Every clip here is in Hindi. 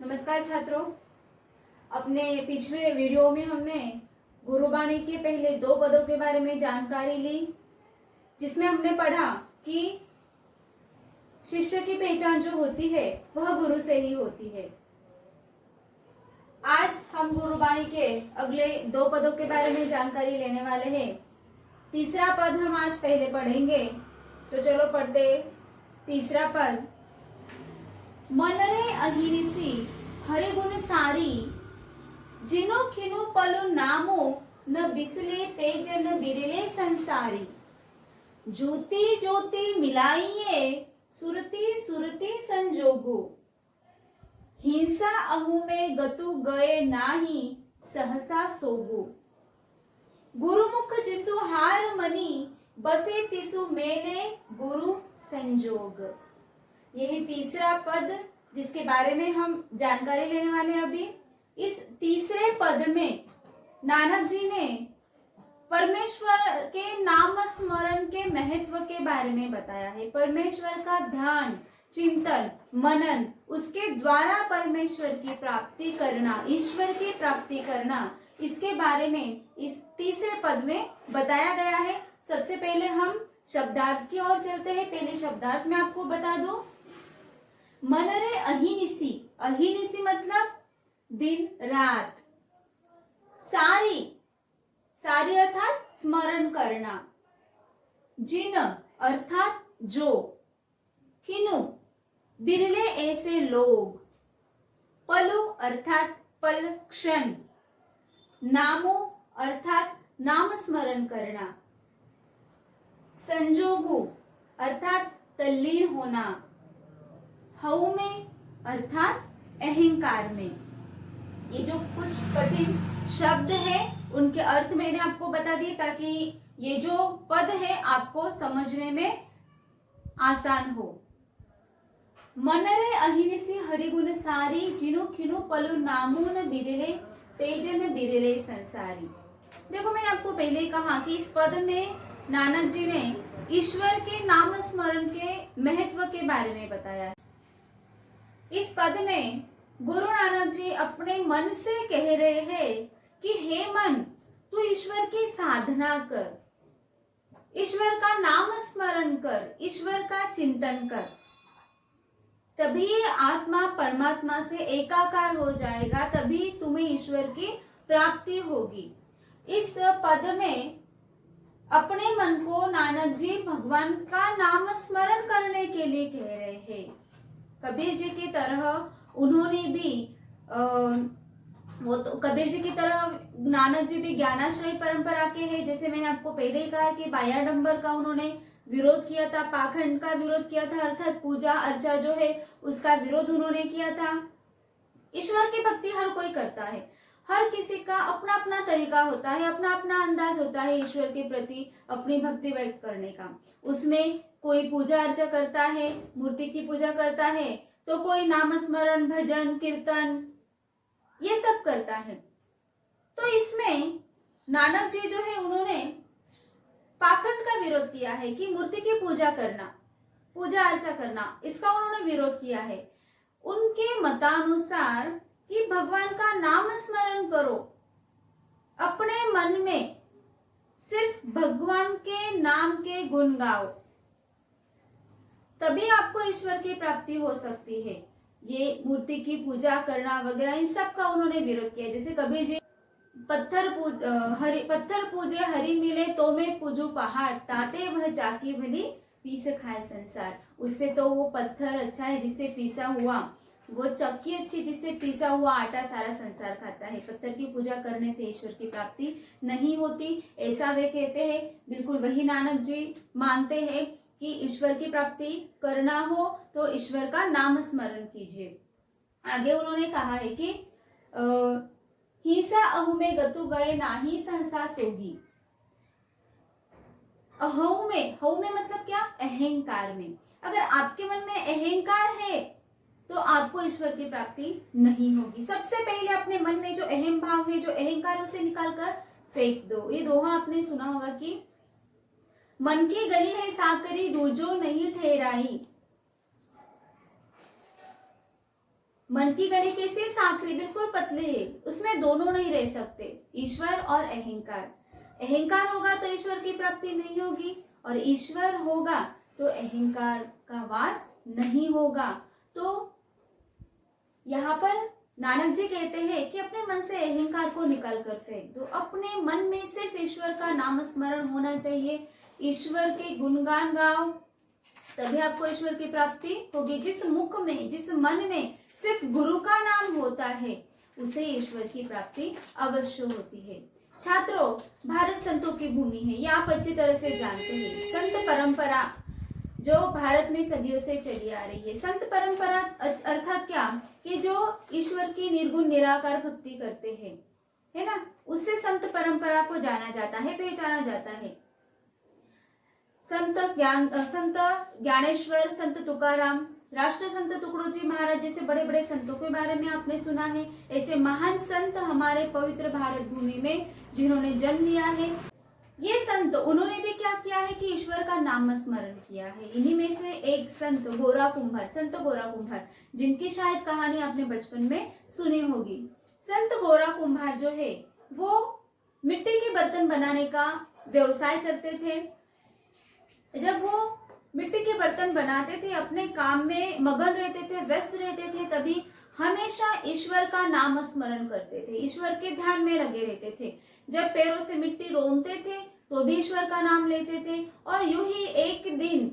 नमस्कार छात्रों। अपने पिछले वीडियो में हमने गुरुबाणी के पहले 2 पदों के बारे में जानकारी ली, जिसमें हमने पढ़ा कि शिष्य की पहचान जो होती है वह गुरु से ही होती है। आज हम गुरुबाणी के अगले 2 पदों के बारे में जानकारी लेने वाले हैं। तीसरा पद हम आज पहले पढ़ेंगे, तो चलो पढ़ते। तीसरा पद, मन रे अहिनिसी हरि गुण सारी, जिनो खिनु पलु नामो न बिसले तेज न बिरले संसारी। ज्योति ज्योति मिलाइए सुरति सुरति संजोगो, हिंसा अहु में गतु गए नाही सहसा सोगो। गुरुमुख जिसु हार मनी बसे तिसु मेले गुरु संजोग। यही तीसरा पद जिसके बारे में हम जानकारी लेने वाले हैं अभी। इस तीसरे पद में नानक जी ने परमेश्वर के नाम स्मरण के महत्व के बारे में बताया है। परमेश्वर का ध्यान, चिंतन, मनन, उसके द्वारा परमेश्वर की प्राप्ति करना, ईश्वर की प्राप्ति करना, इसके बारे में इस तीसरे पद में बताया गया है। सबसे पहले हम शब्दार्थ की ओर चलते हैं। पहले शब्दार्थ में आपको बता दो। मन रे अहिनिसी, अहिनिसी मतलब दिन रात। सारी, सारी अर्थात स्मरण करना। जिन अर्थात जो। किनु बिरले ऐसे लोग। पलु अर्थात पल, क्षण। नामो अर्थात नाम स्मरण करना। संजोगु अर्थात तल्लीन होना। हऊ में अर्थात अहंकार में। ये जो कुछ कठिन शब्द है उनके अर्थ मैंने आपको बता दिए, ताकि ये जो पद है आपको समझने में आसान हो। मन रे अहिनिसी हरिगुण सारी, जिनु खिनु पलु नामु न बिरले तेज न बिरले संसारी। देखो, मैंने आपको पहले ही कहा कि इस पद में नानक जी ने ईश्वर के नाम स्मरण के महत्व के बारे में बताया है। इस पद में गुरु नानक जी अपने मन से कह रहे हैं कि हे मन, तू ईश्वर की साधना कर, ईश्वर का नाम स्मरण कर, ईश्वर का चिंतन कर, तभी आत्मा परमात्मा से एकाकार हो जाएगा, तभी तुम्हें ईश्वर की प्राप्ति होगी। इस पद में अपने मन को नानक जी भगवान का नाम स्मरण करने के लिए कह रहे हैं। कबीर जी की तरह उन्होंने भी कबीर जी की तरह नानक जी भी ज्ञानाश्रय परंपरा के हैं। जैसे मैंने आपको पहले ही कहा कि बायाडंबर का उन्होंने विरोध किया था, पाखंड का विरोध किया था, अर्थात पूजा अर्चा जो है उसका विरोध उन्होंने किया था। ईश्वर की भक्ति हर कोई करता है, हर किसी का अपना अपना तरीका होता है, अपना अपना अंदाज होता है ईश्वर के प्रति अपनी भक्ति व्यक्त करने का। उसमें कोई पूजा अर्चा करता है, मूर्ति की पूजा करता है, तो कोई नाम स्मरण, भजन, कीर्तन ये सब करता है। तो इसमें नानक जी जो है उन्होंने पाखंड का विरोध किया है कि मूर्ति की पूजा करना, पूजा अर्चा करना, इसका उन्होंने विरोध किया है। उनके मतानुसार कि भगवान का नाम स्मरण करो, अपने मन में सिर्फ भगवान के नाम के गुण गाओ, तभी आपको ईश्वर की प्राप्ति हो सकती है। ये मूर्ति की पूजा करना वगैरह इन सब का उन्होंने विरोध किया। जैसे कबीर जी पत्थर पूजे हरि मिले तो मैं पूजू पहाड़, ताते वह जाके भली पीस खाए संसार। उससे तो वो पत्थर अच्छा है जिससे पीसा हुआ, वो चक्की अच्छी जिससे पीसा हुआ आटा सारा संसार खाता है। पत्थर की पूजा करने से ईश्वर की प्राप्ति नहीं होती, ऐसा वे कहते हैं। बिल्कुल वही नानक जी मानते हैं कि ईश्वर की प्राप्ति करना हो तो ईश्वर का नाम स्मरण कीजिए। आगे उन्होंने कहा है कि हिंसा अहु में गतु गए नाही सहसा सोगी। अहु में मतलब क्या? अहंकार में। अगर आपके मन में अहंकार है तो आपको ईश्वर की प्राप्ति नहीं होगी। सबसे पहले अपने मन में जो अहम भाव है, जो अहंकार, उसे निकालकर फेंक दो। ये दोहा आपने सुना होगा कि मन की गली है साकरी, दूजो नहीं ठहराई। मन की गली कैसी, सांकड़ी, बिल्कुल पतली है, उसमें दोनों नहीं रह सकते, ईश्वर और अहंकार। अहंकार होगा तो ईश्वर की प्राप्ति नहीं होगी, और ईश्वर होगा तो अहंकार का वास नहीं होगा। तो यहाँ पर नानक जी कहते हैं कि अपने मन से अहंकार को निकाल कर फेंक दो, अपने मन में सिर्फ ईश्वर का नाम स्मरण होना चाहिए, ईश्वर के गुणगान गाओ, तभी आपको ईश्वर की प्राप्ति होगी। जिस मुख में, जिस मन में सिर्फ गुरु का नाम होता है, उसे ईश्वर की प्राप्ति अवश्य होती है। छात्रों, भारत संतों की भूमि है, ये आप अच्छी तरह से जानते हैं। संत परंपरा जो भारत में सदियों से चली आ रही है, संत परंपरा अर्थात क्या, कि जो ईश्वर की निर्गुण निराकार भक्ति करते हैं, है ना, उससे संत परंपरा को जाना जाता है, पहचाना जाता है। संत ज्ञानेश्वर, संत तुकाराम, राष्ट्र संत तुकडोजी महाराज जैसे बड़े बड़े संतों के बारे में आपने सुना है। ऐसे महान संत हमारे पवित्र भारत भूमि में जिन्होंने जन्म लिया है, ये संत, उन्होंने भी क्या किया है कि ईश्वर का नाम स्मरण किया है। इन्हीं में से एक संत गोरा कुंभार, संत गोरा कुंभार, जिनकी शायद कहानी आपने बचपन में सुनी होगी। संत गोरा कुंभार जो है वो मिट्टी के बर्तन बनाने का व्यवसाय करते थे। जब वो मिट्टी के बर्तन बनाते थे, अपने काम में मगन रहते थे, व्यस्त रहते थे, तभी हमेशा ईश्वर का नाम स्मरण करते थे, ईश्वर के ध्यान में लगे रहते थे। जब पैरों से मिट्टी रोनते थे तो भी ईश्वर का नाम लेते थे, और यूं ही एक दिन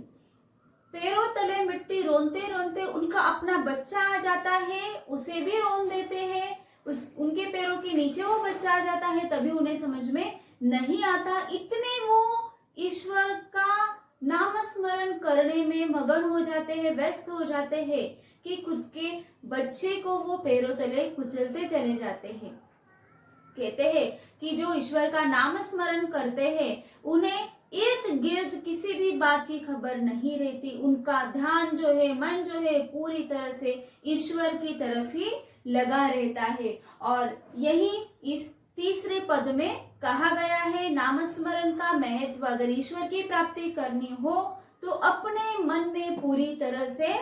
पैरों तले मिट्टी रोनते रोनते उनका अपना बच्चा आ जाता है, उसे भी रोन देते हैं, उनके पैरों के नीचे वो बच्चा आ जाता है, तभी उन्हें समझ में नहीं आता, इतने वो ईश्वर का नाम स्मरण करने में मगन हो जाते हैं, व्यस्त हो जाते हैं, कि खुद के बच्चे को वो पैरों तले कुचलते चले जाते हैं। कहते हैं कि जो ईश्वर का नाम स्मरण करते हैं, उन्हें इर्द गिर्द किसी भी बात की खबर नहीं रहती, उनका ध्यान जो है, मन जो है, पूरी तरह से ईश्वर की तरफ ही लगा रहता है। और यही इस तीसरे पद में कहा गया है, नाम स्मरण का महत्व। अगर ईश्वर की प्राप्ति करनी हो तो अपने मन में पूरी तरह से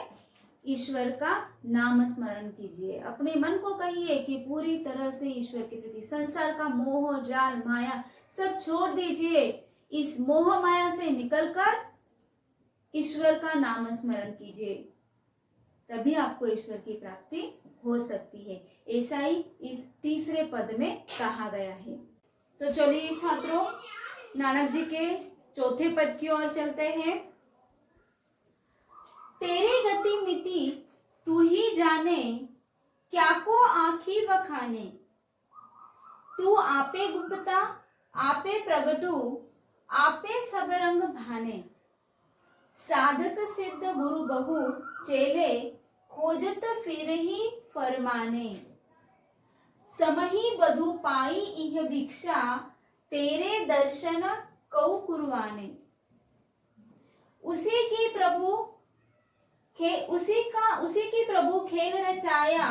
ईश्वर का नाम स्मरण कीजिए, अपने मन को कहिए कि पूरी तरह से ईश्वर के प्रति, संसार का मोह जाल माया सब छोड़ दीजिए, इस मोह माया से निकलकर ईश्वर का नाम स्मरण कीजिए, तभी आपको ईश्वर की प्राप्ति हो सकती है। ऐसा ही इस तीसरे पद में कहा गया है। तो चलिए छात्रों, नानक जी के चौथे पद की ओर चलते हैं। तेरी गति मिति तू ही जाने, क्या को आखी वखाने, तू आपे गुप्ता आपे प्रगटू, आपे सब रंग भाने, साधक सिद्ध गुरु बहु चेले, खोजत फिर ही फरमाने, समही बधु पाई इह भिक्षा, तेरे दर्शन कौ कुरवाने। उसी की प्रभु खेल रचाया,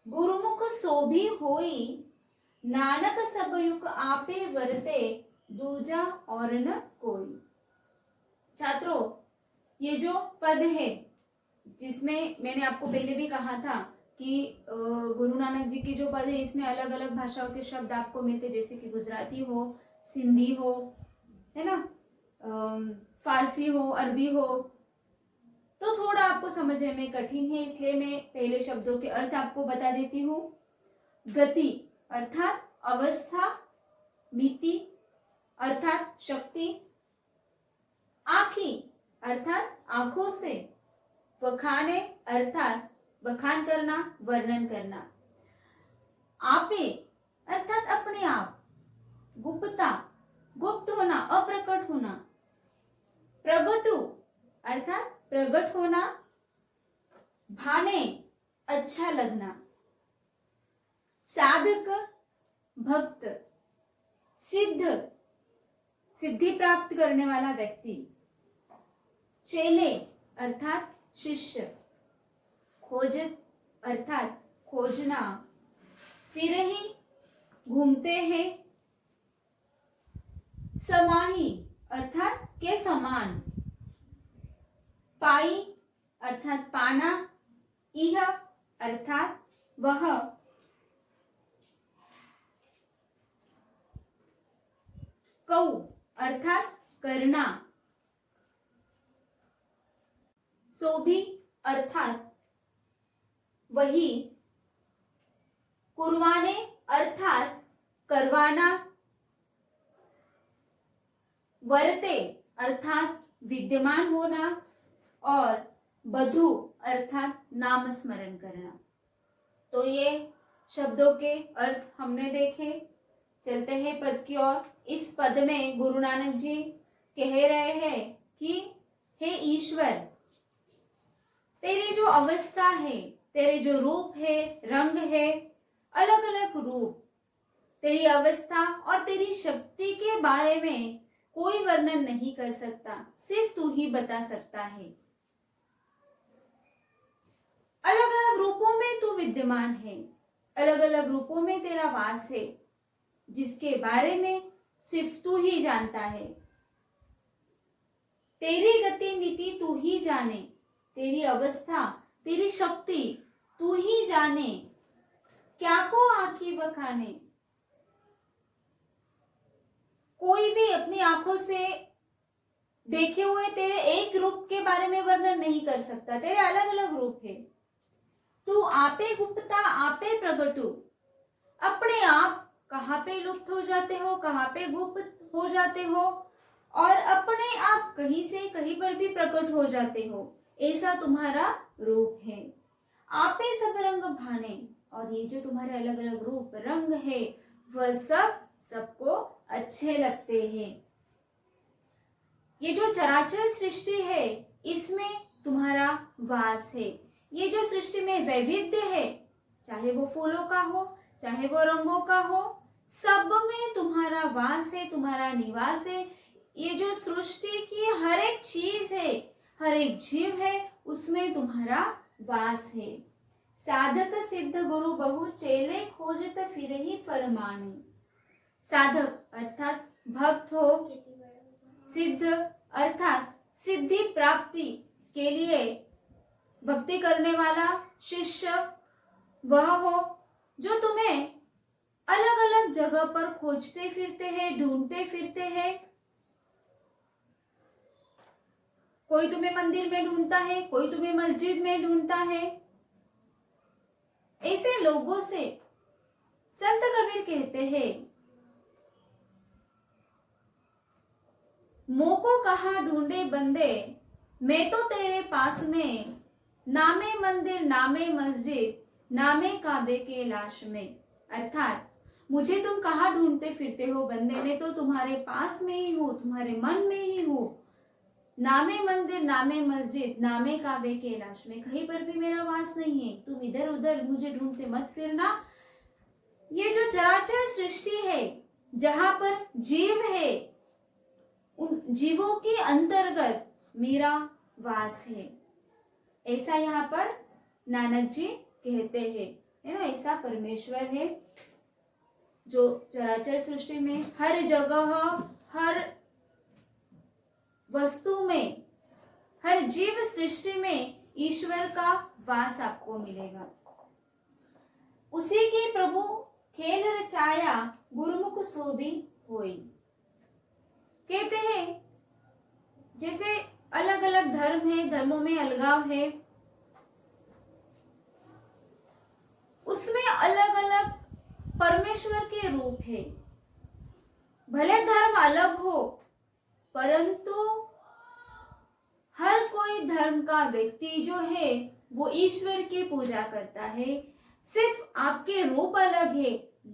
गुरुमुख सोभी होई, नानक सब युग आपे वरते, दूजा और न कोई। छात्रों, ये जो पद है, जिसमें मैंने आपको पहले भी कहा था कि गुरु नानक जी की जो पद है, इसमें अलग अलग भाषाओं के शब्द आपको मिलते, जैसे कि गुजराती हो, सिंधी हो, है ना, फारसी हो, अरबी हो, तो थोड़ा आपको समझने में कठिन है, इसलिए मैं पहले शब्दों के अर्थ आपको बता देती हूँ। गति अर्थात अवस्था, मिति अर्थात शक्ति, आँखी अर्थात आंखों से, वखाने अर्थात बखान करना, वर्णन करना, आपे अर्थात अपने आप, गुप्ता गुप्त होना, अप्रकट होना, प्रगटु अर्थात प्रकट होना, भाने अच्छा लगना, साधक भक्त, सिद्ध सिद्धि प्राप्त करने वाला व्यक्ति, चेले अर्थात शिष्य, खोजत अर्थात खोजना, फिर ही घूमते हैं, समाही अर्थात के समान, पाई अर्थात पाना, इह अर्थात वह कौ अर्थात करना, सो भी अर्थात वही, कुर्वाणे अर्थात करवाना, वर्ते अर्थात विद्यमान होना और बधु अर्थात नाम स्मरण करना। तो ये शब्दों के अर्थ हमने देखे। चलते हैं पद की ओर। इस पद में गुरु नानक जी कह रहे हैं कि हे ईश्वर, तेरी जो अवस्था है, तेरे जो रूप है, रंग है, अलग अलग रूप, तेरी अवस्था और तेरी शक्ति के बारे में कोई वर्णन नहीं कर सकता, सिर्फ तू ही बता सकता है। अलग अलग रूपों में तू विद्यमान है, अलग अलग रूपों में तेरा वास है, जिसके बारे में सिर्फ तू ही जानता है। तेरी गति मिति तू ही जाने, तेरी अवस्था, तेरी शक्ति तू ही जाने, क्या को आंखी बखाने। कोई भी अपनी आंखों से देखे हुए तेरे एक रूप के बारे में वर्णन नहीं कर सकता, तेरे अलग अलग रूप है। तू आपे गुप्ता आपे प्रगटु, अपने आप कहाँ पे लुप्त हो जाते हो, कहाँ पे गुप्त हो जाते हो और अपने आप कहीं से कहीं पर भी प्रकट हो जाते हो, ऐसा तुम्हारा रूप है। आपे सब रंग भाने, और ये जो तुम्हारे अलग अलग रूप रंग है वह सब सबको अच्छे लगते हैं। ये जो चराचर सृष्टि है इसमें तुम्हारा वास है। ये जो सृष्टि में वैविध्य है, चाहे वो फूलों का हो, चाहे वो रंगों का हो, सब में तुम्हारा वास है, तुम्हारा निवास है। ये जो सृष्टि की हर एक चीज है, हर एक जीव है, उसमें तुम्हारा वास है। साधक सिद्ध गुरु बहु चेले खोजत फिरहि फरमाने। साधक अर्थात भक्त हो, सिद्ध अर्थात सिद्धि प्राप्ति के लिए भक्ति करने वाला शिष्य वह हो जो तुम्हें अलग अलग जगह पर खोजते फिरते हैं, ढूंढते फिरते हैं। कोई तुम्हें मंदिर में ढूंढता है, कोई तुम्हें मस्जिद में ढूंढता है। ऐसे लोगों से संत कबीर कहते हैं, मोको कहाँ ढूंढे बंदे, मैं तो तेरे पास में, नामे मंदिर नामे मस्जिद नामे काबे के लाश में। अर्थात मुझे तुम कहाँ ढूंढते फिरते हो बंदे, मैं तो तुम्हारे पास में ही हूँ, तुम्हारे मन में ही हूँ। नामे मंदिर नामे मस्जिद नामे काबे के लाश में, कहीं पर भी मेरा वास नहीं है, तुम इधर उधर मुझे ढूंढते मत फिरना। ये जो चराचर सृष्टि है, जहां पर जीव है, उन जीवों के अंतर्गत मेरा वास है, ऐसा यहाँ पर नानक जी कहते हैं। है ना, ऐसा परमेश्वर है जो चराचर सृष्टि में हर जगह, हर वस्तु में, हर जीव सृष्टि में ईश्वर का वास आपको मिलेगा। उसी के प्रभु खेल रचाया गुरुमुख सोभी होई। कहते हैं जैसे अलग अलग धर्म है, धर्मों में अलगाव है, उसमें अलग अलग परमेश्वर के रूप है। भले धर्म अलग हो, परंतु हर कोई धर्म का व्यक्ति जो है वो ईश्वर की पूजा करता है। सिर्फ आपके रूप अलग है,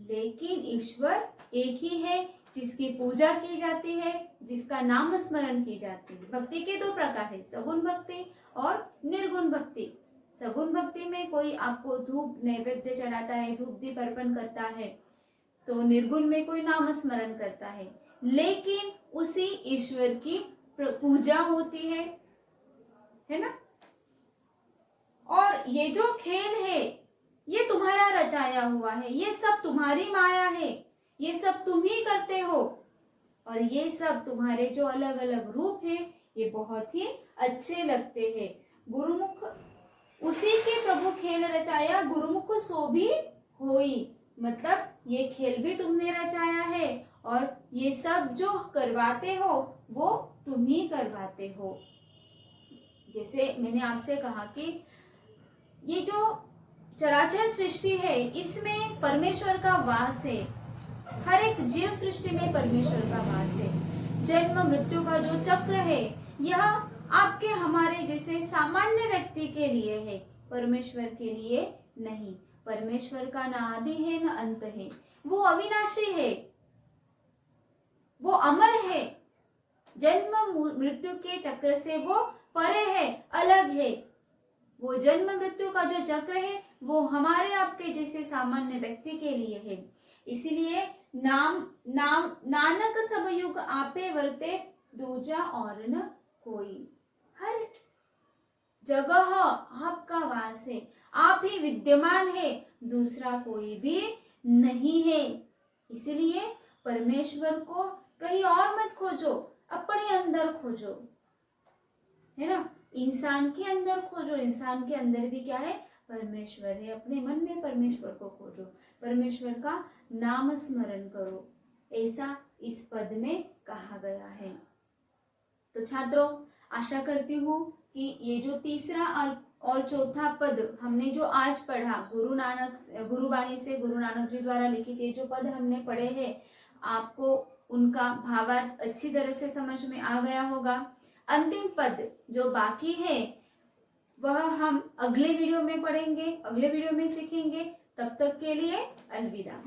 लेकिन ईश्वर एक ही है जिसकी पूजा की जाती है, जिसका नाम स्मरण की जाती है। भक्ति के दो प्रकार है, सगुण भक्ति और निर्गुण भक्ति। सगुण भक्ति में कोई आपको धूप नैवेद्य चढ़ाता है, धूप दीप अर्पण करता है, तो निर्गुण में कोई नाम स्मरण करता है, लेकिन उसी ईश्वर की पूजा होती है ना। और ये जो खेल है ये तुम्हारा रचाया हुआ है, ये सब तुम्हारी माया है, ये सब तुम ही करते हो। और ये सब तुम्हारे जो अलग अलग रूप है ये बहुत ही अच्छे लगते हैं। गुरुमुख उसी के प्रभु खेल रचाया, गुरुमुख सो भी होई। मतलब ये खेल भी तुमने रचाया है और ये सब जो करवाते हो वो तुम ही करवाते हो। जैसे मैंने आपसे कहा कि ये जो चराचर सृष्टि है इसमें परमेश्वर का वास है। हर एक जीव सृष्टि में परमेश्वर का वास है। जन्म मृत्यु का जो चक्र है यह आपके हमारे जैसे सामान्य व्यक्ति के लिए है, परमेश्वर के लिए नहीं। परमेश्वर का न आदि है न अंत है, वो अविनाशी है, वो अमर है, जन्म मृत्यु के चक्र से वो परे है, अलग है। वो जन्म मृत्यु का जो चक्र है वो हमारे आपके जैसे सामान्य व्यक्ति के लिए है। इसीलिए नानक सब युग आपे वर्ते, दूजा और न कोई। हर जगह आपका वास है, आप ही विद्यमान है, दूसरा कोई भी नहीं है। इसलिए परमेश्वर को कहीं और मत खोजो, अपने अंदर खोजो, है ना। इंसान के अंदर खोजो, इंसान के अंदर भी क्या है, परमेश्वर है। अपने मन में परमेश्वर को खोजो, परमेश्वर का नाम स्मरण करो, ऐसा इस पद में कहा गया है। तो छात्रों, आशा करती हूँ कि ये जो तीसरा और चौथा पद हमने जो आज पढ़ा, गुरुवाणी से गुरु नानक जी द्वारा लिखित ये जो पद हमने पढ़े हैं, आपको उनका भावार्थ अच्छी तरह से समझ में आ गया होगा। अंतिम पद जो बाकी है वह हम अगले वीडियो में पढ़ेंगे, अगले वीडियो में सीखेंगे। तब तक के लिए अलविदा।